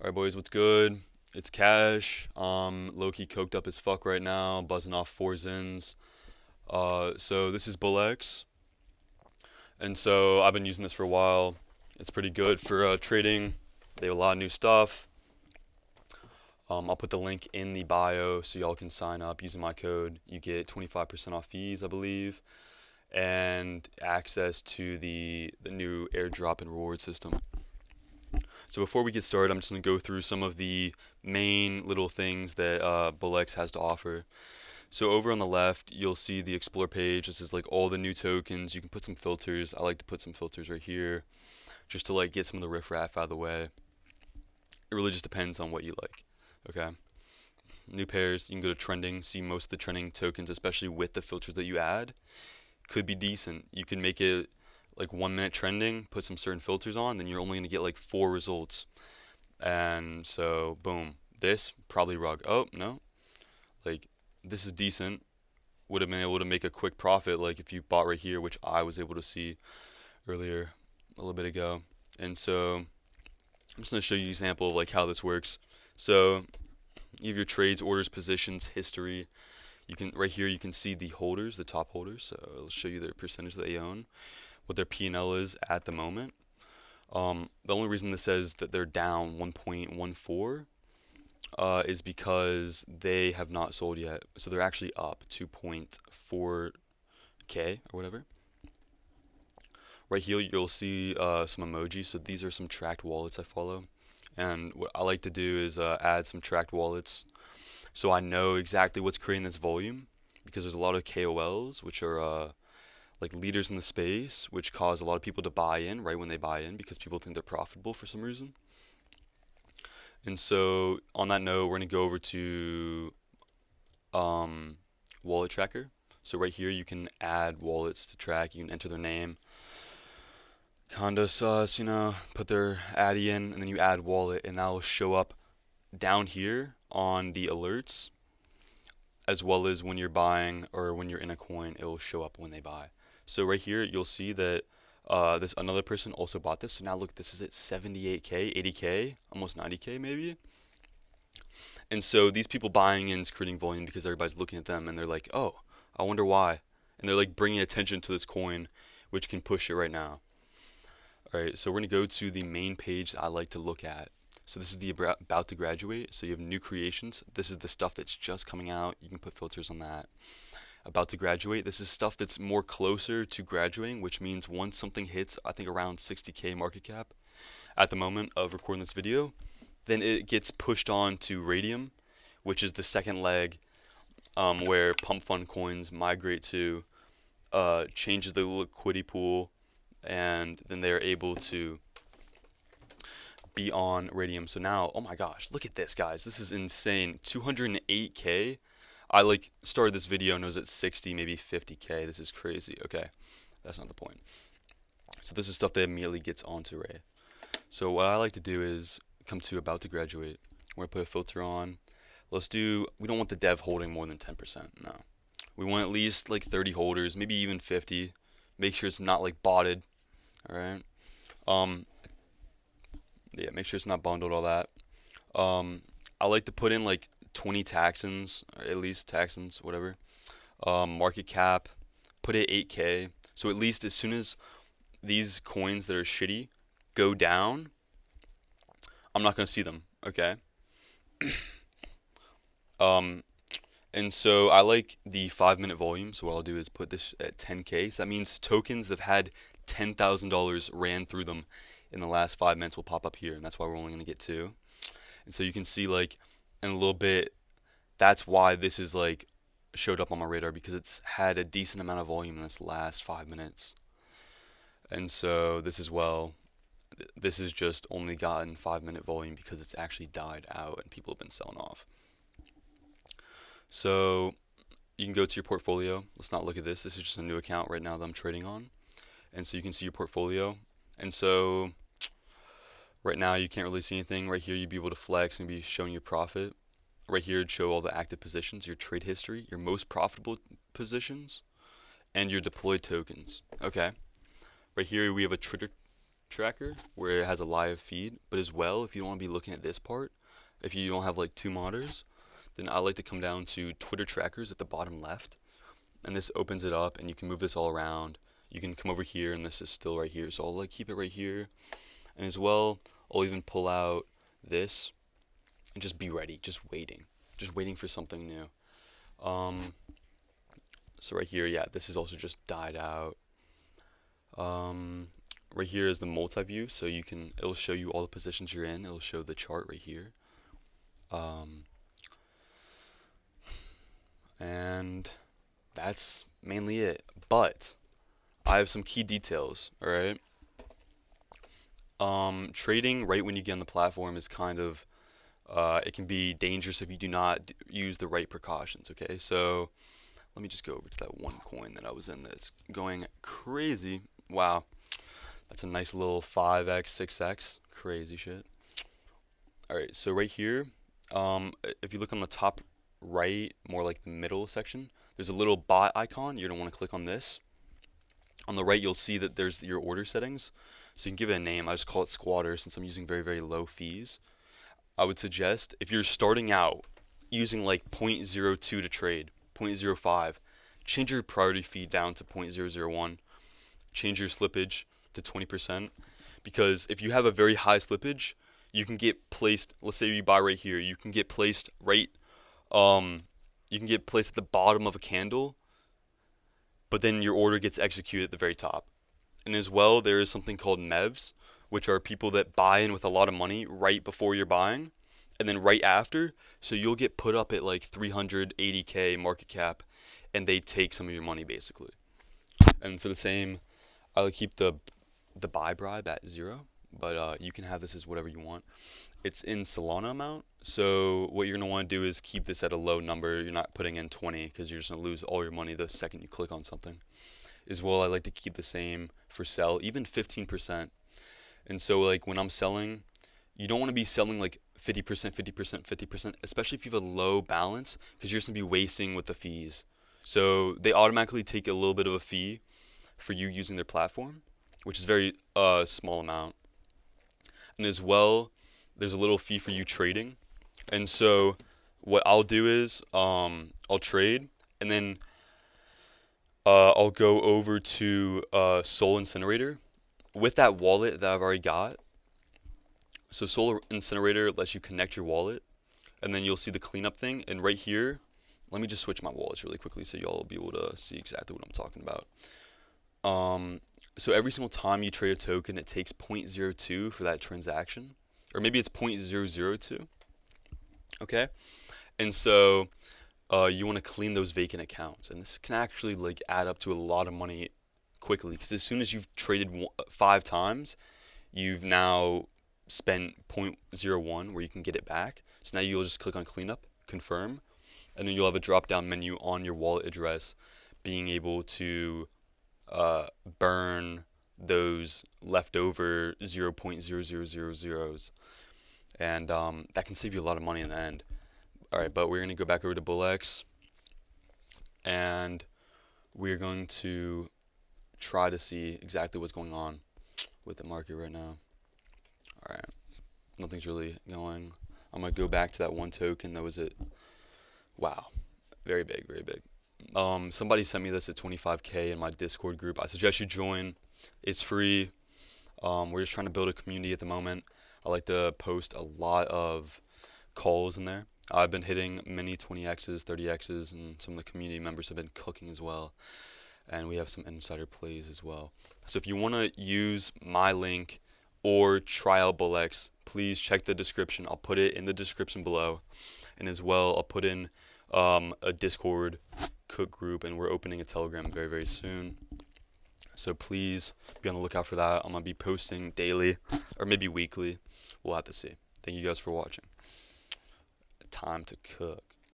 Alright boys, what's good? It's Cash. Low-key coked up as fuck right now, buzzing off four zins. So this is BullX, and so I've been using this for a while. It's pretty good for trading. They have a lot of new stuff. I'll put the link in the bio so y'all can sign up using my code. You get 25% off fees, I believe, and access to the new airdrop and reward system. So before we get started, I'm just going to go through some of the main little things that BullX has to offer. So over on the left, you'll see the Explore page. This is like all the new tokens. You can put some filters. I like to put some filters right here just to like get some of the riffraff out of the way. It really just depends on what you like. Okay. New pairs, you can go to trending, see most of the trending tokens, especially with the filters that you add. Could be decent. You can make it like 1 minute trending, put some certain filters on, then you're only going to get like 4 results. And so, boom. This, probably rug. Oh, no. Like, this is decent. Would have been able to make a quick profit, like if you bought right here, which I was able to see earlier, a little bit ago. And so, I'm just going to show you an example of like how this works. So, you have your trades, orders, positions, history. You can, right here, you can see the holders, the top holders. So, it'll show you their percentage that they own, what their P&L is at the moment. The only reason this says that they're down 1.14 is because they have not sold yet. So they're actually up 2.4K or whatever. Right here you'll see some emojis. So these are some tracked wallets I follow. And what I like to do is add some tracked wallets so I know exactly what's creating this volume, because there's a lot of KOLs, which are like leaders in the space, which cause a lot of people to buy in right when they buy in because people think they're profitable for some reason. And so on that note, we're going to go over to wallet tracker. So right here you can add wallets to track. You can enter their name, condo sus, put their addy in, and then you add wallet, and that will show up down here on the alerts, as well as when you're buying or when you're in a coin, it will show up when they buy. So right here, you'll see that this another person also bought this. So now look, this is at 78K, 80K, almost 90K maybe. And so these people buying in is creating volume because everybody's looking at them and they're like, oh, I wonder why. And they're like bringing attention to this coin, which can push it right now. All right, so we're going to go to the main page that I like to look at. So this is the about to graduate. So you have new creations. This is the stuff that's just coming out. You can put filters on that. About to graduate. This is stuff that's more closer to graduating, which means once something hits, I think around 60K market cap at the moment of recording this video, then it gets pushed on to Radium, which is the second leg where pump fund coins migrate to, changes the liquidity pool, and then they're able to be on Radium. So now, oh my gosh, look at this, guys. This is insane. 208K. I like started this video and it was at 60, maybe 50K. This is crazy. Okay, that's not the point. So this is stuff that immediately gets onto Ray. So what I like to do is come to about to graduate. We're gonna put a filter on. Let's do, we don't want the dev holding more than 10%. No. We want at least like 30 holders, maybe even 50. Make sure it's not like botted. All right. Yeah, make sure it's not bundled, all that. I like to put in like 20 taxons, or at least taxons, whatever. Market cap, put it 8K. So at least as soon as these coins that are shitty go down, I'm not going to see them, okay? And so I like the 5 minute volume. So what I'll do is put this at 10K. So that means tokens that have had $10,000 ran through them in the last 5 minutes will pop up here. And that's why we're only going to get 2. And so you can see like in a little bit, that's why this is like showed up on my radar, because it's had a decent amount of volume in this last 5 minutes. And so this as well, this has just only gotten 5 minute volume because it's actually died out and people have been selling off. So you can go to your portfolio. Let's not look at this. This is just a new account right now that I'm trading on. And so you can see your portfolio. And so right now you can't really see anything. Right here you'd be able to flex and be showing your profit. Right here it'd show all the active positions, your trade history, your most profitable positions, and your deployed tokens. Okay. Right here we have a tracker where it has a live feed, but as well, if you don't want to be looking at this part, if you don't have like two monitors, then I like to come down to Twitter trackers at the bottom left, and this opens it up, and you can move this all around. You can come over here, and this is still right here, so I'll like keep it right here, and as well, I'll even pull out this and just be ready, just waiting for something new. So right here, yeah, this is also just died out. Right here is the multi-view, so it'll show you all the positions you're in. It'll show the chart right here. And that's mainly it. But I have some key details, alright? Trading right when you get on the platform is kind of, it can be dangerous if you do not use the right precautions, okay? So let me just go over to that one coin that I was in that's going crazy. Wow. That's a nice little 5x, 6x. Crazy shit. Alright, so right here, if you look on the top right, more like the middle section, there's a little bot icon. You're going to want to click on this. On the right, you'll see that there's your order settings. So you can give it a name. I just call it Squatter since I'm using very, very low fees. I would suggest if you're starting out using like 0.02 to trade, 0.05, change your priority fee down to 0.001, change your slippage to 20%, because if you have a very high slippage, you can get placed, let's say you buy right here, you can get placed right, you can get placed at the bottom of a candle, but then your order gets executed at the very top. And as well, there is something called MEVs, which are people that buy in with a lot of money right before you're buying, and then right after, so you'll get put up at like 380K market cap, and they take some of your money basically. And for the same, I would keep the buy bribe at 0, but you can have this as whatever you want. It's in Solana amount, so what you're going to want to do is keep this at a low number. You're not putting in 20 because you're just going to lose all your money the second you click on something. As well, I like to keep the same for sell, even 15%. And so like when I'm selling, you don't want to be selling like 50%, 50%, 50%, especially if you have a low balance, because you're just going to be wasting with the fees. So they automatically take a little bit of a fee for you using their platform, which is very small amount. And as well, there's a little fee for you trading. And so what I'll do is I'll trade, and then I'll go over to Soul Incinerator with that wallet that I've already got. So Soul Incinerator lets you connect your wallet, and then you'll see the cleanup thing. And right here, let me just switch my wallets really quickly so y'all will be able to see exactly what I'm talking about. So every single time you trade a token, it takes 0.02 for that transaction, or maybe it's 0.002. Okay, and so you want to clean those vacant accounts, and this can actually like add up to a lot of money quickly, because as soon as you've traded 5 times, you've now spent 0.01 where you can get it back. So now you'll just click on cleanup, confirm, and then you'll have a drop down menu on your wallet address being able to burn those leftover 0.0000s, and that can save you a lot of money in the end. Alright, but we're going to go back over to BullX, and we're going to try to see exactly what's going on with the market right now. Alright, nothing's really going. I'm going to go back to that one token that was at, wow, very big, very big. Somebody sent me this at 25K in my Discord group. I suggest you join. It's free. We're just trying to build a community at the moment. I like to post a lot of calls in there. I've been hitting many 20x's, 30x's, and some of the community members have been cooking as well. And we have some insider plays as well. So if you want to use my link or try out BullX, please check the description. I'll put it in the description below. And as well, I'll put in a Discord cook group, and we're opening a Telegram very, very soon. So please be on the lookout for that. I'm going to be posting daily or maybe weekly. We'll have to see. Thank you guys for watching. Time to cook.